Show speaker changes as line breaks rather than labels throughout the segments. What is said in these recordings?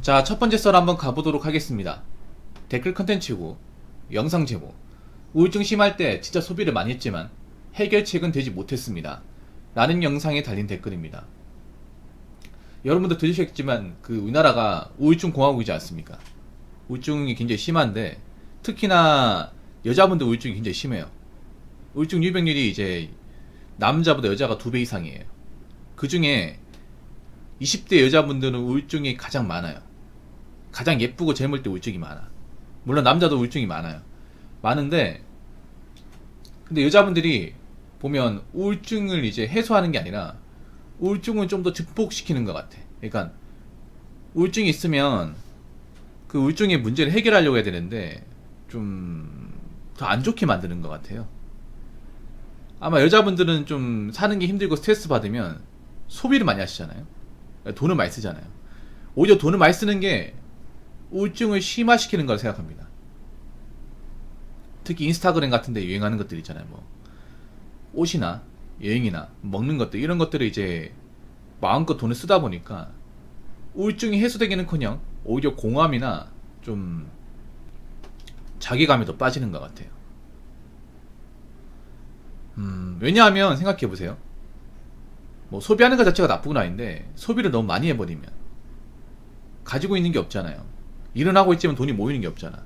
자, 첫 번째 썰 한번 가보도록 하겠습니다. 댓글 컨텐츠고, 영상 제목. 우울증 심할 때 진짜 소비를 많이 했지만 해결책은 되지 못했습니다. 라는 영상에 달린 댓글입니다. 여러분도 들으셨겠지만 우리나라가 우울증 공화국이지 않습니까? 우울증이 굉장히 심한데 특히나 여자분들 우울증이 굉장히 심해요. 우울증 유병률이 이제 남자보다 여자가 2배 이상이에요. 그 중에 20대 여자분들은 우울증이 가장 많아요. 가장 예쁘고 젊을 때 우울증이 많아. 물론 남자도 우울증이 많아요. 많은데 근데 여자분들이 보면 우울증을 이제 해소하는 게 아니라 우울증을 좀 더 증폭시키는 것 같아. 그러니까 우울증이 있으면 그 우울증의 문제를 해결하려고 해야 되는데 좀 더 안 좋게 만드는 것 같아요. 아마 여자분들은 좀 사는 게 힘들고 스트레스 받으면 소비를 많이 하시잖아요. 돈을 많이 쓰잖아요. 오히려 돈을 많이 쓰는 게 우울증을 심화시키는 걸 생각합니다. 특히 인스타그램 같은 데 유행하는 것들 있잖아요. 뭐 옷이나 여행이나 먹는 것들 이런 것들을 이제 마음껏 돈을 쓰다 보니까 우울증이 해소되기는커녕 오히려 공감이나 좀 자괴감이 더 빠지는 것 같아요. 왜냐하면 생각해보세요. 뭐 소비하는 것 자체가 나쁜 건 아닌데 소비를 너무 많이 해버리면 가지고 있는 게 없잖아요. 일은 하고 있지만 돈이 모이는 게 없잖아.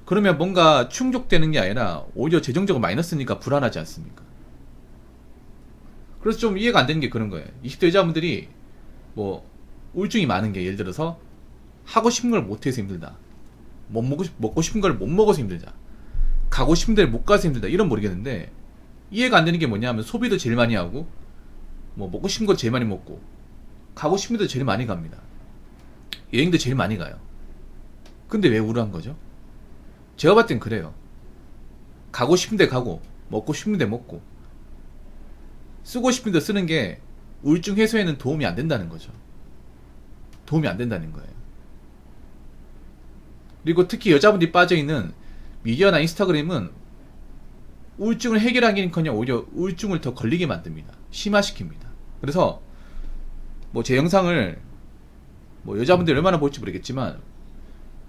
그러면 뭔가 충족되는 게 아니라 오히려 재정적으로 마이너스니까 불안하지 않습니까? 그래서 좀 이해가 안 되는 게 그런 거예요. 20대 여자분들이 뭐 우울증이 많은 게 예를 들어서 하고 싶은 걸 못해서 힘들다. 먹고 싶은 걸 못 먹어서 힘들다. 가고 싶은 데를 못 가서 힘들다. 이런 모르겠는데 이해가 안 되는 게 뭐냐 하면 소비도 제일 많이 하고 뭐 먹고 싶은 거 제일 많이 먹고 가고 싶은 데도 제일 많이 갑니다. 여행도 제일 많이 가요. 근데 왜 우울한 거죠? 제가 봤을 땐 그래요. 가고 싶은 데 가고 먹고 싶은 데 먹고 쓰고 싶은 데 쓰는 게 우울증 해소에는 도움이 안 된다는 거죠. 도움이 안 된다는 거예요. 그리고 특히 여자분들이 빠져있는 미디어나 인스타그램은 우울증을 해결하기는커녕 오히려 우울증을 더 걸리게 만듭니다. 심화시킵니다. 그래서 뭐 제 영상을 뭐 여자분들이 얼마나 볼지 모르겠지만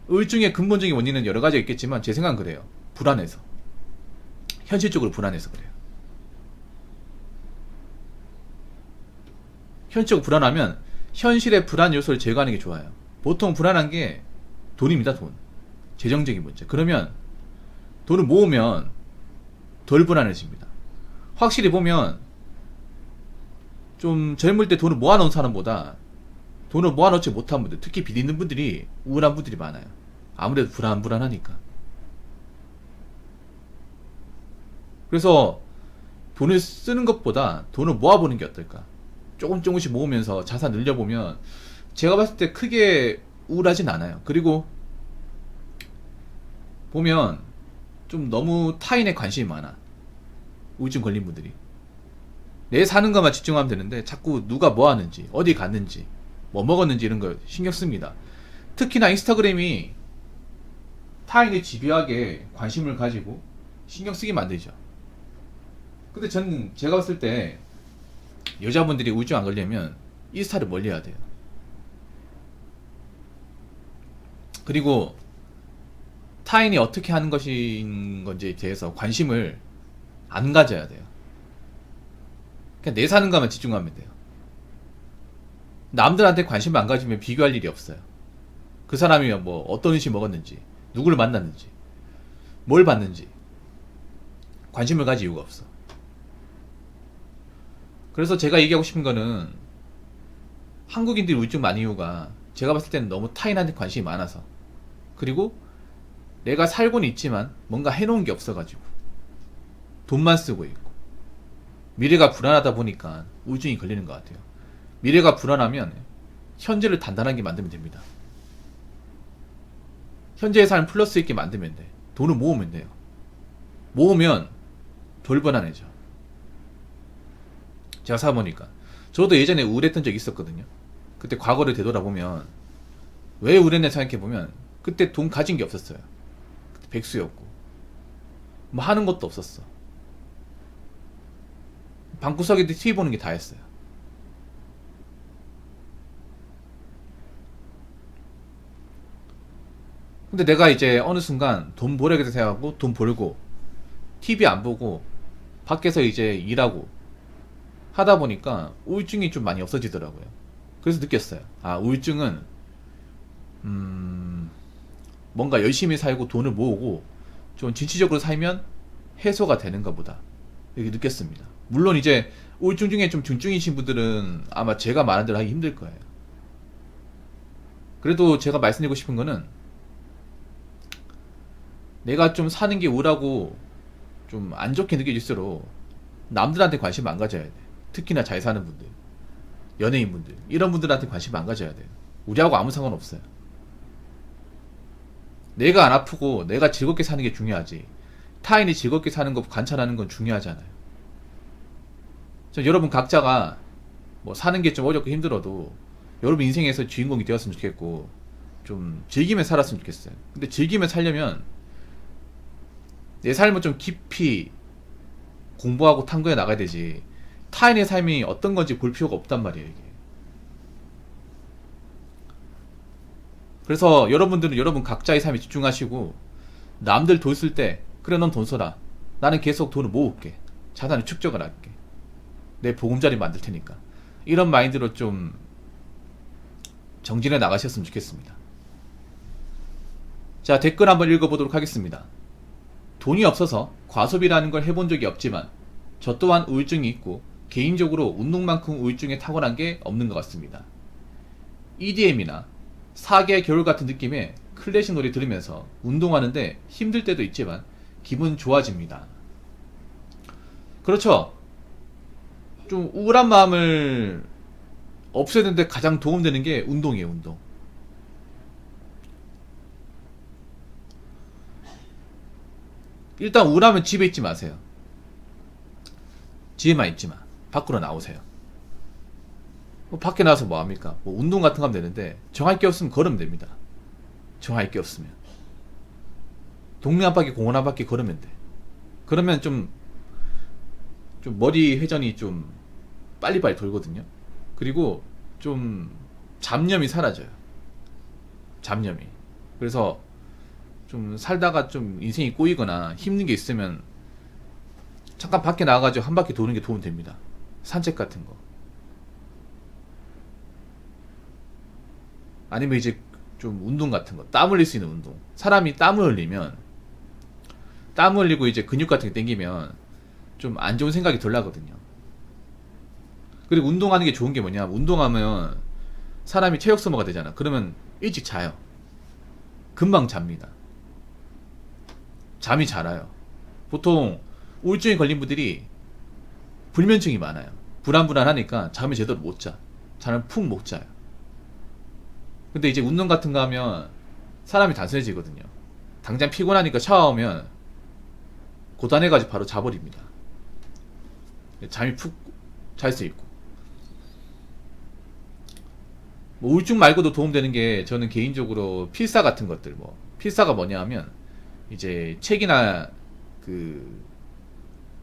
우울증의 근본적인 원인은 여러 가지가 있겠지만 제 생각은 그래요. 불안해서. 현실적으로 불안해서 그래요. 현실적으로 불안하면 현실의 불안 요소를 제거하는 게 좋아요. 보통 불안한 게 돈입니다. 돈. 재정적인 문제. 그러면 돈을 모으면 덜 불안해집니다. 확실히 보면 좀 젊을 때 돈을 모아놓은 사람보다 돈을 모아놓지 못한 분들, 특히 빚 있는 분들이 우울한 분들이 많아요. 아무래도 불안하니까. 그래서 돈을 쓰는 것보다 돈을 모아보는 게 어떨까? 조금씩 모으면서 자산 늘려보면 제가 봤을 때 크게 우울하진 않아요. 그리고 보면 좀 너무 타인에 관심이 많아. 우울증 걸린 분들이. 내 사는 것만 집중하면 되는데 자꾸 누가 뭐 하는지, 어디 갔는지, 뭐 먹었는지 이런 거 신경 씁니다. 특히나 인스타그램이 타인의 집요하게 관심을 가지고 신경 쓰게 만들죠. 근데 저는 제가 봤을 때 여자분들이 우울증 안 걸리면 인스타를 멀리 해야 돼요. 그리고 타인이 어떻게 하는 것인 건지에 대해서 관심을 안 가져야 돼요. 그냥 내 사는 것만 집중하면 돼요. 남들한테 관심을 안 가지면 비교할 일이 없어요. 그 사람이 뭐 어떤 음식 먹었는지, 누구를 만났는지, 뭘 봤는지 관심을 가질 이유가 없어. 그래서 제가 얘기하고 싶은 거는 한국인들이 우울증 많은 이유가 제가 봤을 때는 너무 타인한테 관심이 많아서, 그리고 내가 살고는 있지만 뭔가 해놓은 게 없어가지고 돈만 쓰고 있고 미래가 불안하다 보니까 우울증이 걸리는 것 같아요. 미래가 불안하면 현재를 단단하게 만들면 됩니다. 현재의 삶을 플러스 있게 만들면 돼. 돈을 모으면 돼요. 모으면 덜 불안해져. 제가 사보니까 저도 예전에 우울했던 적이 있었거든요. 그때 과거를 되돌아보면 왜 우울했냐 생각해보면 그때 돈 가진 게 없었어요. 그때 백수였고 뭐 하는 것도 없었어. 방구석에도 TV 보는 게 다였어요. 근데 내가 이제 어느 순간 돈 벌어야겠다 생각하고 돈 벌고 TV 안 보고 밖에서 이제 일하고 하다 보니까 우울증이 좀 많이 없어지더라고요. 그래서 느꼈어요. 아, 우울증은 뭔가 열심히 살고 돈을 모으고 좀 진취적으로 살면 해소가 되는가 보다, 이렇게 느꼈습니다. 물론 이제 우울증 중에 좀 중증이신 분들은 아마 제가 말한 대로 하기 힘들 거예요. 그래도 제가 말씀드리고 싶은 거는, 내가 좀 사는 게 우울하고 좀 안 좋게 느껴질수록 남들한테 관심 안 가져야 돼. 특히나 잘 사는 분들, 연예인분들, 이런 분들한테 관심 안 가져야 돼요. 우리하고 아무 상관없어요. 내가 안 아프고 내가 즐겁게 사는 게 중요하지, 타인이 즐겁게 사는 거 관찰하는 건 중요하잖아요. 여러분 각자가 뭐 사는 게 좀 어렵고 힘들어도 여러분 인생에서 주인공이 되었으면 좋겠고 좀 즐기며 살았으면 좋겠어요. 근데 즐기며 살려면 내 삶을 좀 깊이 공부하고 탐구해 나가야 되지, 타인의 삶이 어떤 건지 볼 필요가 없단 말이에요, 이게. 그래서 여러분들은 여러분 각자의 삶에 집중하시고, 남들 돈 쓸 때 그래 넌 돈 써라, 나는 계속 돈을 모을게, 자산을 축적을 할게, 내 보금자리 만들 테니까, 이런 마인드로 좀 정진해 나가셨으면 좋겠습니다. 자, 댓글 한번 읽어보도록 하겠습니다. 돈이 없어서 과소비라는 걸 해본 적이 없지만 저 또한 우울증이 있고 개인적으로 운동만큼 우울증에 탁월한 게 없는 것 같습니다. EDM이나 4개 겨울 같은 느낌의 클래식 노래 들으면서 운동하는데 힘들 때도 있지만 기분 좋아집니다. 그렇죠. 좀 우울한 마음을 없애는데 가장 도움되는 게 운동이에요, 운동. 일단 우울하면 집에 있지 마세요. 집에만 있지 마. 밖으로 나오세요. 뭐 밖에 나와서 뭐 합니까? 뭐 운동 같은 거 하면 되는데, 정할 게 없으면 걸으면 됩니다. 정할 게 없으면 동네 한 바퀴, 공원 한 바퀴 걸으면 돼. 그러면 좀 머리 회전이 좀 빨리빨리 돌거든요. 그리고 좀 잡념이 사라져요. 잡념이. 그래서 좀 살다가 좀 인생이 꼬이거나 힘든 게 있으면 잠깐 밖에 나가가지고 한 바퀴 도는 게 도움 됩니다. 산책 같은 거. 아니면 이제 좀 운동 같은 거, 땀 흘릴 수 있는 운동. 사람이 땀을 흘리면, 땀 흘리고 이제 근육 같은 게 땡기면 좀 안 좋은 생각이 덜 나거든요. 그리고 운동하는 게 좋은 게 뭐냐, 운동하면 사람이 체력 소모가 되잖아. 그러면 일찍 자요. 금방 잡니다. 잠이 잘 와요. 보통 우울증에 걸린 분들이 불면증이 많아요. 불안불안하니까 잠을 제대로 못 자. 잠을 푹 못 자요. 근데 이제 운동 같은 거 하면 사람이 단순해지거든요. 당장 피곤하니까 샤워하면 고단해가지고 바로 자버립니다. 잠이 푹 잘 수 있고. 뭐 우울증 말고도 도움되는 게, 저는 개인적으로 필사 같은 것들, 뭐 필사가 뭐냐 하면 이제 책이나 그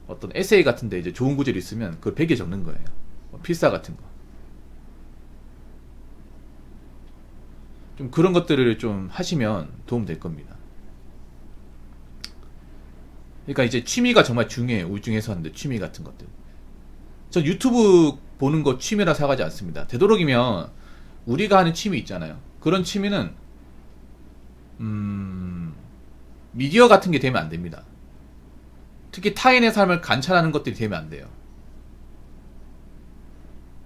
어떤 에세이 같은데 이제 좋은 구절이 있으면 그걸 베개 적는 거예요. 뭐 필사 같은 거. 좀 그런 것들을 좀 하시면 도움 될 겁니다. 그러니까 이제 취미가 정말 중요해요. 우울증 해소하는데 취미 같은 것들. 전 유튜브 보는 거 취미라 생각하지 않습니다. 되도록이면 우리가 하는 취미 있잖아요. 그런 취미는 미디어 같은 게 되면 안 됩니다. 특히 타인의 삶을 관찰하는 것들이 되면 안 돼요.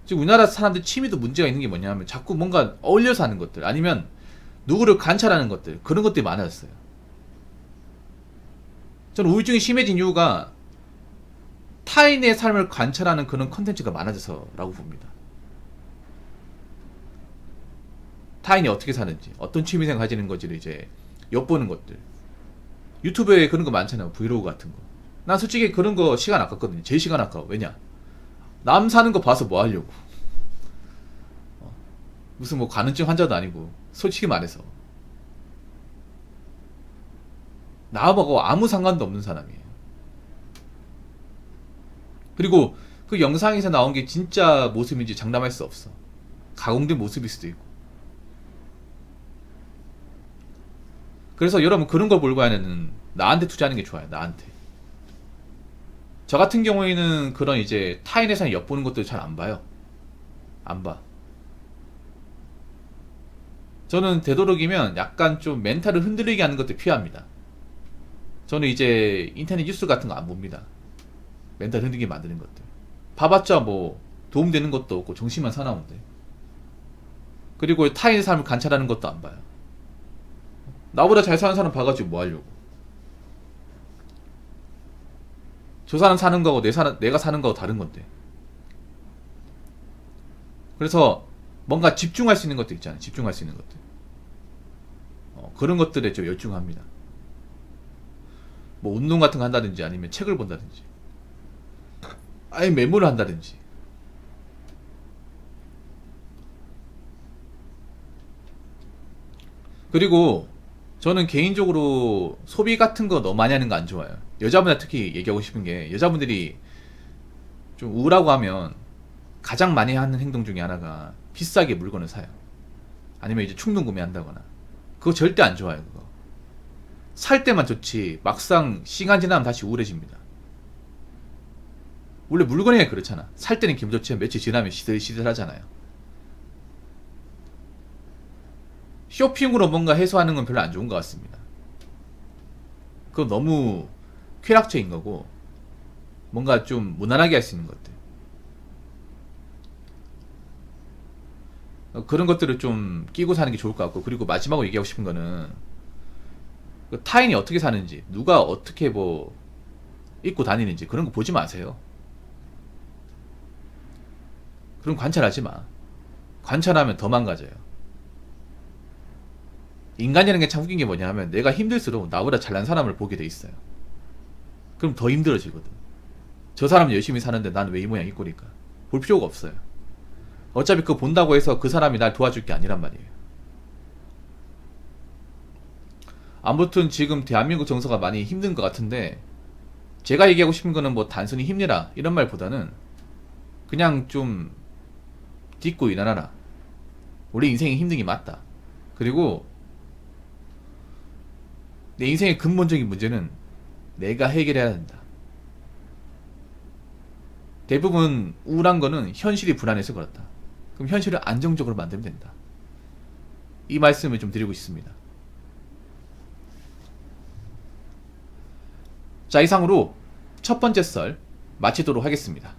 지금 우리나라 사람들 취미도 문제가 있는 게 뭐냐면 자꾸 뭔가 어울려서 하는 것들, 아니면 누구를 관찰하는 것들, 그런 것들이 많아졌어요. 저는 우울증이 심해진 이유가 타인의 삶을 관찰하는 그런 컨텐츠가 많아져서라고 봅니다. 타인이 어떻게 사는지, 어떤 취미생활 가지는 건지를 이제 엿보는 것들. 유튜브에 그런 거 많잖아요. 브이로그 같은 거. 난 솔직히 그런 거 시간 아깝거든요. 제 시간 아까워. 왜냐? 남 사는 거 봐서 뭐 하려고. 무슨 뭐 가는증 환자도 아니고, 솔직히 말해서 나하고 아무 상관도 없는 사람이에요. 그리고 그 영상에서 나온 게 진짜 모습인지 장담할 수 없어. 가공된 모습일 수도 있고. 그래서 여러분 그런 걸 볼 바에는 나한테 투자하는 게 좋아요. 나한테. 저 같은 경우에는 그런 이제 타인 회사에 엿보는 것도 잘 안 봐요. 안 봐. 저는 되도록이면 약간 좀 멘탈을 흔들리게 하는 것도 피합니다. 저는 이제 인터넷 뉴스 같은 거 안 봅니다. 멘탈 흔들리게 만드는 것들. 봐봤자 뭐 도움되는 것도 없고 정신만 사나운데. 그리고 타인의 삶을 관찰하는 것도 안 봐요. 나보다 잘 사는 사람 봐가지고 뭐 하려고. 저 사람 사는 거하고 내가 사는 거하고 다른 건데. 그래서 뭔가 집중할 수 있는 것도 있잖아요. 집중할 수 있는 것들. 그런 것들에 좀 열중합니다. 뭐 운동 같은 거 한다든지 아니면 책을 본다든지 아예 메모를 한다든지. 그리고 저는 개인적으로 소비 같은 거 너무 많이 하는 거 안 좋아요. 여자분들 특히 얘기하고 싶은 게, 여자분들이 좀 우울하고 하면 가장 많이 하는 행동 중에 하나가 비싸게 물건을 사요. 아니면 이제 충동 구매한다거나. 그거 절대 안 좋아요. 그거 살 때만 좋지 막상 시간 지나면 다시 우울해집니다. 원래 물건이 그렇잖아. 살 때는 기분 좋지만 며칠 지나면 시들시들하잖아요. 쇼핑으로 뭔가 해소하는 건 별로 안 좋은 것 같습니다. 그건 너무 쾌락적인 거고, 뭔가 좀 무난하게 할 수 있는 것들, 그런 것들을 좀 끼고 사는 게 좋을 것 같고, 그리고 마지막으로 얘기하고 싶은 거는 그 타인이 어떻게 사는지, 누가 어떻게 뭐 입고 다니는지 그런 거 보지 마세요. 그럼 관찰하지 마. 관찰하면 더 망가져요. 인간이라는 게 참 웃긴 게 뭐냐 하면, 내가 힘들수록 나보다 잘난 사람을 보게 돼 있어요. 그럼 더 힘들어지거든. 저 사람은 열심히 사는데 난 왜 이 모양 이 꼴일까? 볼 필요가 없어요. 어차피 그거 본다고 해서 그 사람이 날 도와줄 게 아니란 말이에요. 아무튼 지금 대한민국 정서가 많이 힘든 것 같은데, 제가 얘기하고 싶은 거는 뭐 단순히 힘내라 이런 말보다는 그냥 좀 딛고 일어나라. 우리 인생이 힘든 게 맞다. 그리고 내 인생의 근본적인 문제는 내가 해결해야 된다. 대부분 우울한 거는 현실이 불안해서 그렇다. 그럼 현실을 안정적으로 만들면 된다. 이 말씀을 좀 드리고 싶습니다. 자, 이상으로 첫 번째 썰 마치도록 하겠습니다.